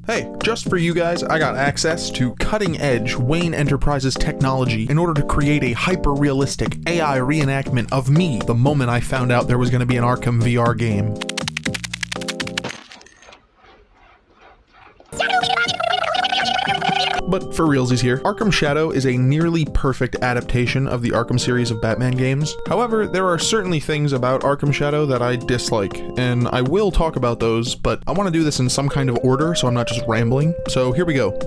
Hey, just for you guys, I got access to cutting-edge Wayne Enterprises technology in order to create a hyper-realistic AI reenactment of me the moment I found out there was going to be an Arkham VR game. But for realsies here, Arkham Shadow is a nearly perfect adaptation of the Arkham series of Batman games. However, there are certainly things about Arkham Shadow that I dislike, and I will talk about those, but I want to do this in some kind of order so I'm not just rambling. So here we go.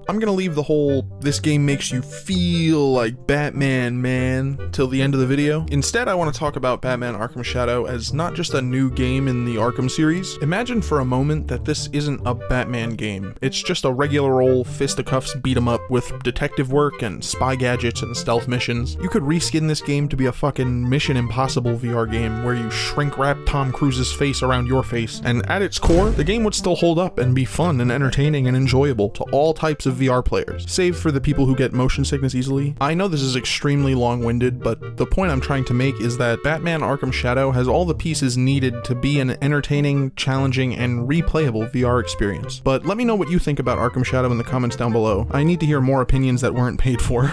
I'm gonna leave the whole "this game makes you feel like Batman, man" till the end of the video. Instead, I want to talk about Batman Arkham Shadow as not just a new game in the Arkham series. Imagine for a moment that this isn't a Batman game. It's just a regular old fisticuffs beat 'em up with detective work and spy gadgets and stealth missions. You could reskin this game to be a fucking Mission Impossible VR game where you shrink wrap Tom Cruise's face around your face, and at its core, the game would still hold up and be fun and entertaining and enjoyable to all types of VR players, save for the people who get motion sickness easily. I know this is extremely long-winded, but the point I'm trying to make is that Batman Arkham Shadow has all the pieces needed to be an entertaining, challenging, and replayable VR experience. But let me know what you think about Arkham Shadow in the comments down below. I need to hear more opinions that weren't paid for.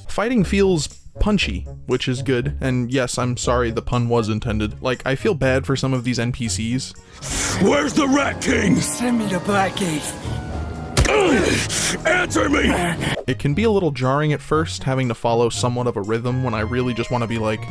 Fighting feels punchy, which is good, and yes, I'm sorry the pun was intended. Like, I feel bad for some of these NPCs. Where's the Rat King? Send me to Blackgate. Answer me! It can be a little jarring at first, having to follow somewhat of a rhythm when I really just want to be like...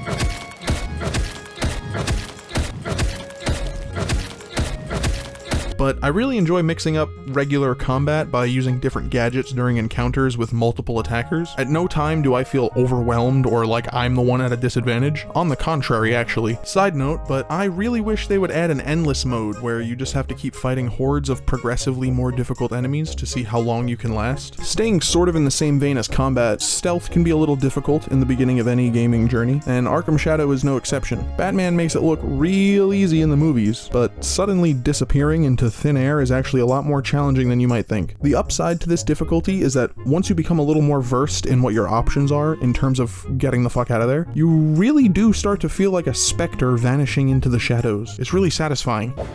But I really enjoy mixing up regular combat by using different gadgets during encounters with multiple attackers. At no time do I feel overwhelmed or like I'm the one at a disadvantage. On the contrary, actually. Side note, but I really wish they would add an endless mode where you just have to keep fighting hordes of progressively more difficult enemies to see how long you can last. Staying sort of in the same vein as combat, stealth can be a little difficult in the beginning of any gaming journey, and Arkham Shadow is no exception. Batman makes it look real easy in the movies, but suddenly disappearing into thin air is actually a lot more challenging than you might think. The upside to this difficulty is that once you become a little more versed in what your options are in terms of getting the fuck out of there, you really do start to feel like a specter vanishing into the shadows. It's really satisfying. About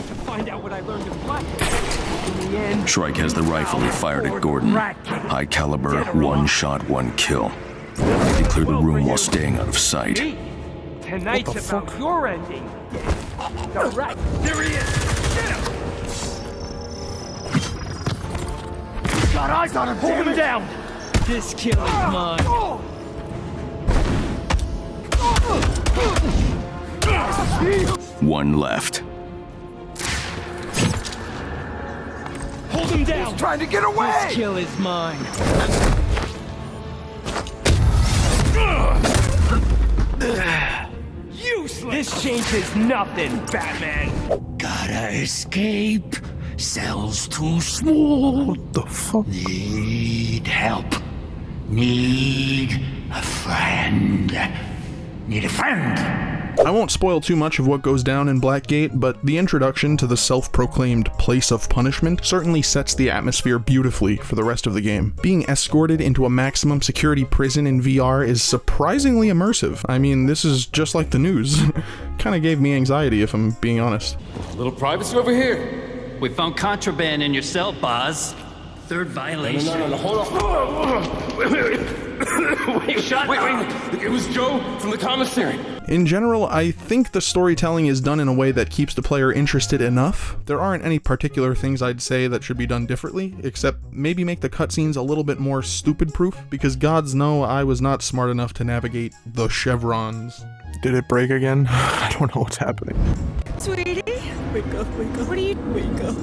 to find out what I learned in Blackgate. In the end, Shrike has the rifle he fired at Gordon. High caliber, one shot, one kill. He cleared the room while staying out of sight. Tonight's about your ending. The rat. There he is. Get him. Got eyes on him. Hold him down. This kill is mine. One left. Hold him down. He's trying to get away. This kill is mine. Useless. This changes nothing, Batman. Gotta escape. Cell's too small. What the fuck? Need help. Need a friend. Need a friend. I won't spoil too much of what goes down in Blackgate, but the introduction to the self-proclaimed place of punishment certainly sets the atmosphere beautifully for the rest of the game. Being escorted into a maximum security prison in VR is surprisingly immersive. I mean, this is just like the news. Kinda gave me anxiety, if I'm being honest. A little privacy over here. We found contraband in your cell, Boz. Third violation. No, hold on. Wait, Shut up. It was Joe from the commissary. In general, I think the storytelling is done in a way that keeps the player interested enough. There aren't any particular things I'd say that should be done differently, except maybe make the cutscenes a little bit more stupid-proof, because gods know I was not smart enough to navigate the chevrons. Did it break again? I don't know what's happening. Sweetie? Wake up, wake up. What are you? Wake up.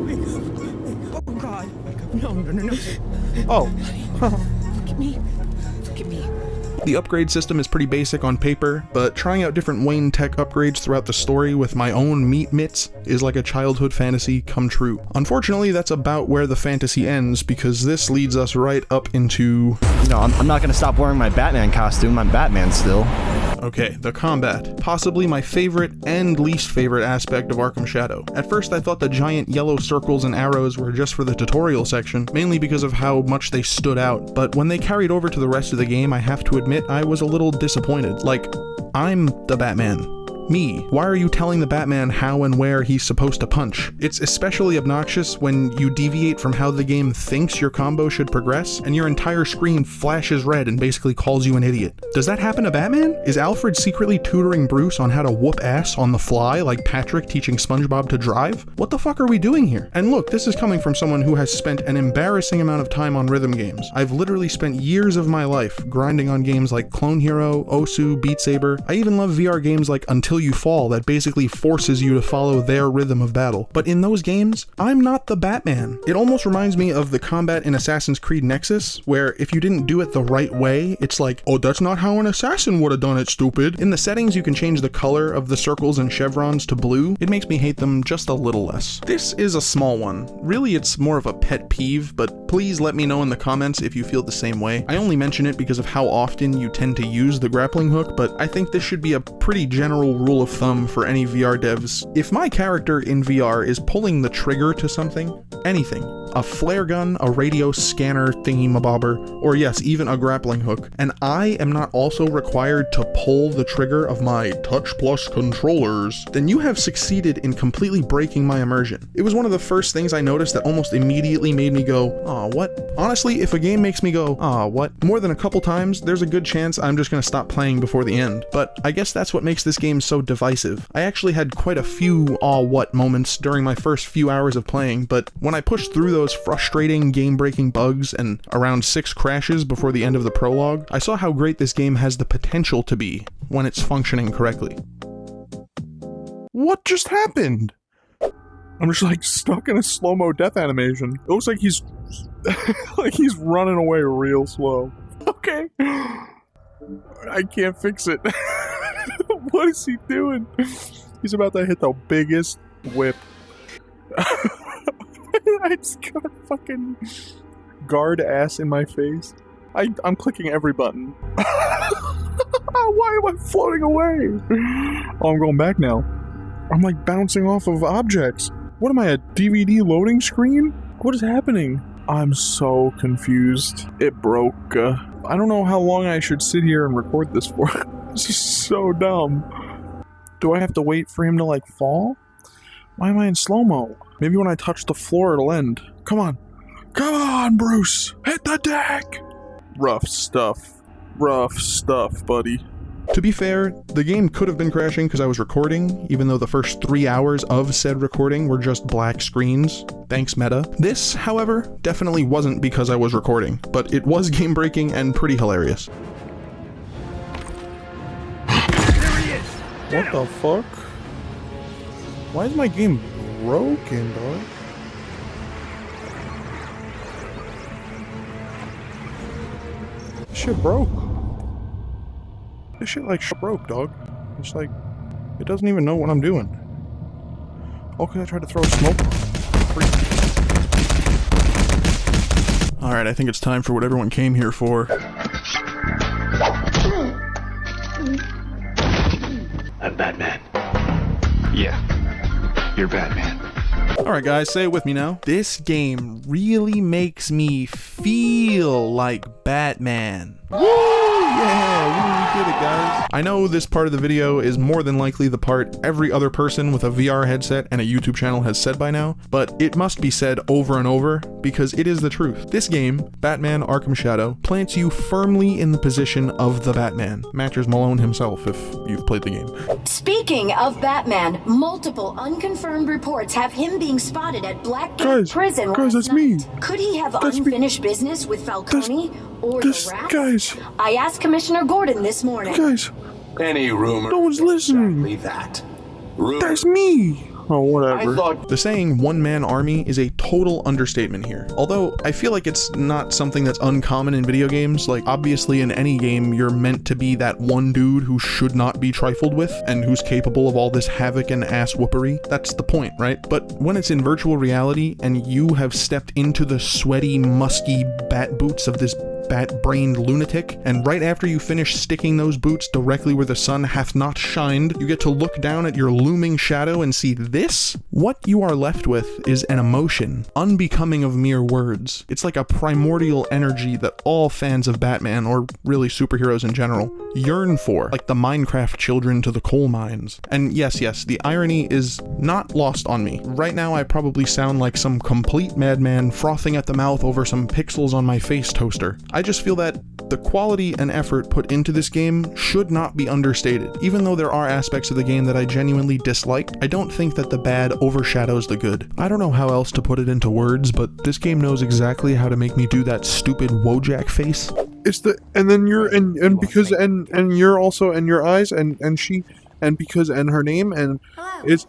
Wake up, wake up. Oh God, wake up. No. Oh. Look at me. Look at me. The upgrade system is pretty basic on paper, but trying out different Wayne tech upgrades throughout the story with my own meat mitts is like a childhood fantasy come true. Unfortunately, that's about where the fantasy ends, because this leads us right up into... No, I'm not gonna stop wearing my Batman costume. I'm Batman still. Okay, the combat. Possibly my favorite and least favorite aspect of Arkham Shadow. At first I thought the giant yellow circles and arrows were just for the tutorial section, mainly because of how much they stood out, but when they carried over to the rest of the game, I have to admit I was a little disappointed. Like, I'm the Batman. Me. Why are you telling the Batman how and where he's supposed to punch? It's especially obnoxious when you deviate from how the game thinks your combo should progress, and your entire screen flashes red and basically calls you an idiot. Does that happen to Batman? Is Alfred secretly tutoring Bruce on how to whoop ass on the fly like Patrick teaching SpongeBob to drive? What the fuck are we doing here? And look, this is coming from someone who has spent an embarrassing amount of time on rhythm games. I've literally spent years of my life grinding on games like Clone Hero, Osu, Beat Saber. I even love VR games like Until You Fall that basically forces you to follow their rhythm of battle. But in those games, I'm not the Batman. It almost reminds me of the combat in Assassin's Creed Nexus, where if you didn't do it the right way, it's like, oh, that's not how an assassin would have done it, stupid. In the settings, you can change the color of the circles and chevrons to blue. It makes me hate them just a little less. This is a small one. Really, it's more of a pet peeve, but please let me know in the comments if you feel the same way. I only mention it because of how often you tend to use the grappling hook, but I think this should be a pretty general rule of thumb for any VR devs. If my character in VR is pulling the trigger to something, anything, a flare gun, a radio scanner thingy-mabobber, or yes, even a grappling hook, and I am not also required to pull the trigger of my Touch Plus controllers, then you have succeeded in completely breaking my immersion. It was one of the first things I noticed that almost immediately made me go, aw, what? Honestly, if a game makes me go, aw, what? More than a couple times, there's a good chance I'm just gonna stop playing before the end. But I guess that's what makes this game so divisive. I actually had quite a few aw, what moments during my first few hours of playing, but when I pushed through those frustrating game-breaking bugs and around 6 crashes before the end of the prologue, I saw how great this game has the potential to be when it's functioning correctly. What just happened? I'm just like stuck in a slow-mo death animation. It looks like he's like he's running away real slow. Okay. I can't fix it. What is he doing? He's about to hit the biggest whip. I just got a fucking guard ass in my face. I'm clicking every button. Why am I floating away? Oh, I'm going back now. I'm like bouncing off of objects. What am I, a DVD loading screen? What is happening? I'm so confused. It broke. I don't know how long I should sit here and record this for. This is so dumb. Do I have to wait for him to like fall? Why am I in slow-mo? Maybe when I touch the floor it'll end. Come on. Come on, Bruce! Hit the deck! Rough stuff. Rough stuff, buddy. To be fair, the game could have been crashing because I was recording, even though the first 3 hours of said recording were just black screens. Thanks, Meta. This, however, definitely wasn't because I was recording, but it was game-breaking and pretty hilarious. What the fuck? Why is my game broken, dog? This shit broke. This shit like broke, dog. It's like, it doesn't even know what I'm doing. Oh, cause I tried to throw smoke. Alright, I think it's time for what everyone came here for. I'm Batman. Yeah, you're Batman. Alright guys, say it with me now. This game really makes me feel like Batman. Woo! Yeah, we did it, guys. I know this part of the video is more than likely the part every other person with a VR headset and a YouTube channel has said by now, but it must be said over and over because it is the truth. This game, Batman Arkham Shadow, plants you firmly in the position of the Batman. Matchers Malone himself, if you've played the game. Speaking of Batman, multiple unconfirmed reports have him being spotted at Blackgate Prison. Guys, that's me. Could he have unfinished business with Falcone or the Rat? Guys. I asked Commissioner Gordon this morning. Guys. Any rumor? No one's listening. Exactly that. Rumor. That's me. Oh, whatever. I thought the saying one-man army is a total understatement here. Although, I feel like it's not something that's uncommon in video games. Like, obviously in any game, you're meant to be that one dude who should not be trifled with, and who's capable of all this havoc and ass-whoopery. That's the point, right? But when it's in virtual reality, and you have stepped into the sweaty, musky bat boots of this bat-brained lunatic, and right after you finish sticking those boots directly where the sun hath not shined, you get to look down at your looming shadow and see this? What you are left with is an emotion, unbecoming of mere words. It's like a primordial energy that all fans of Batman, or really superheroes in general, yearn for, like the Minecraft children to the coal mines. And yes, the irony is not lost on me. Right now I probably sound like some complete madman frothing at the mouth over some pixels on my face toaster. I just feel that the quality and effort put into this game should not be understated. Even though there are aspects of the game that I genuinely dislike, I don't think that the bad overshadows the good. I don't know how else to put it into words, but this game knows exactly how to make me do that stupid Wojak face. It's the, and then you're, and because, and you're also, and your eyes, and she, and because, and her name, and it's,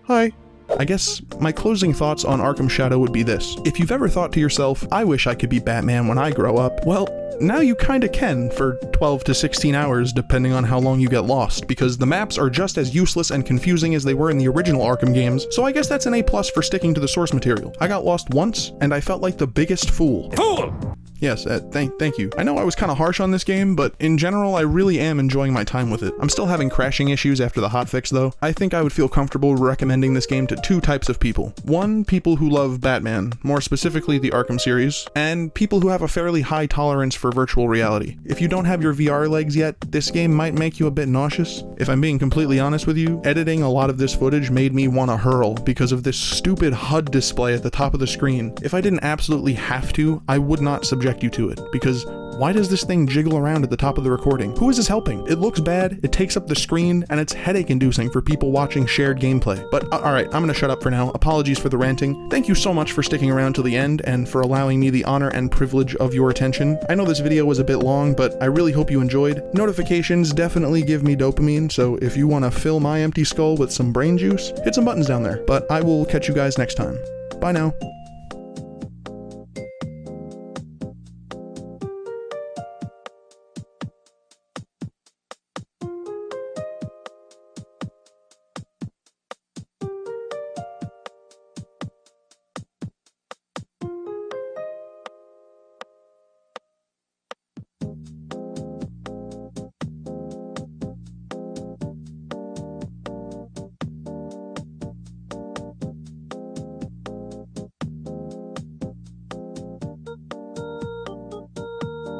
hi. I guess my closing thoughts on Arkham Shadow would be this. If you've ever thought to yourself, I wish I could be Batman when I grow up, well, now you kinda can for 12 to 16 hours depending on how long you get lost, because the maps are just as useless and confusing as they were in the original Arkham games, so I guess that's an A+ for sticking to the source material. I got lost once, and I felt like the biggest fool. Fool! Yes, thank you. I know I was kind of harsh on this game, but in general, I really am enjoying my time with it. I'm still having crashing issues after the hotfix though. I think I would feel comfortable recommending this game to two types of people. One, people who love Batman, more specifically the Arkham series, and people who have a fairly high tolerance for virtual reality. If you don't have your VR legs yet, this game might make you a bit nauseous. If I'm being completely honest with you, editing a lot of this footage made me want to hurl because of this stupid HUD display at the top of the screen. If I didn't absolutely have to, I would not subject you to it, because why does this thing jiggle around at the top of the recording? Who is this helping? It looks bad, it takes up the screen, and it's headache inducing for people watching shared gameplay. But alright, I'm gonna shut up for now. Apologies for the ranting. Thank you so much for sticking around till the end and for allowing me the honor and privilege of your attention. I know this video was a bit long, but I really hope you enjoyed. Notifications definitely give me dopamine, so if you want to fill my empty skull with some brain juice, hit some buttons down there. But I will catch you guys next time. Bye now.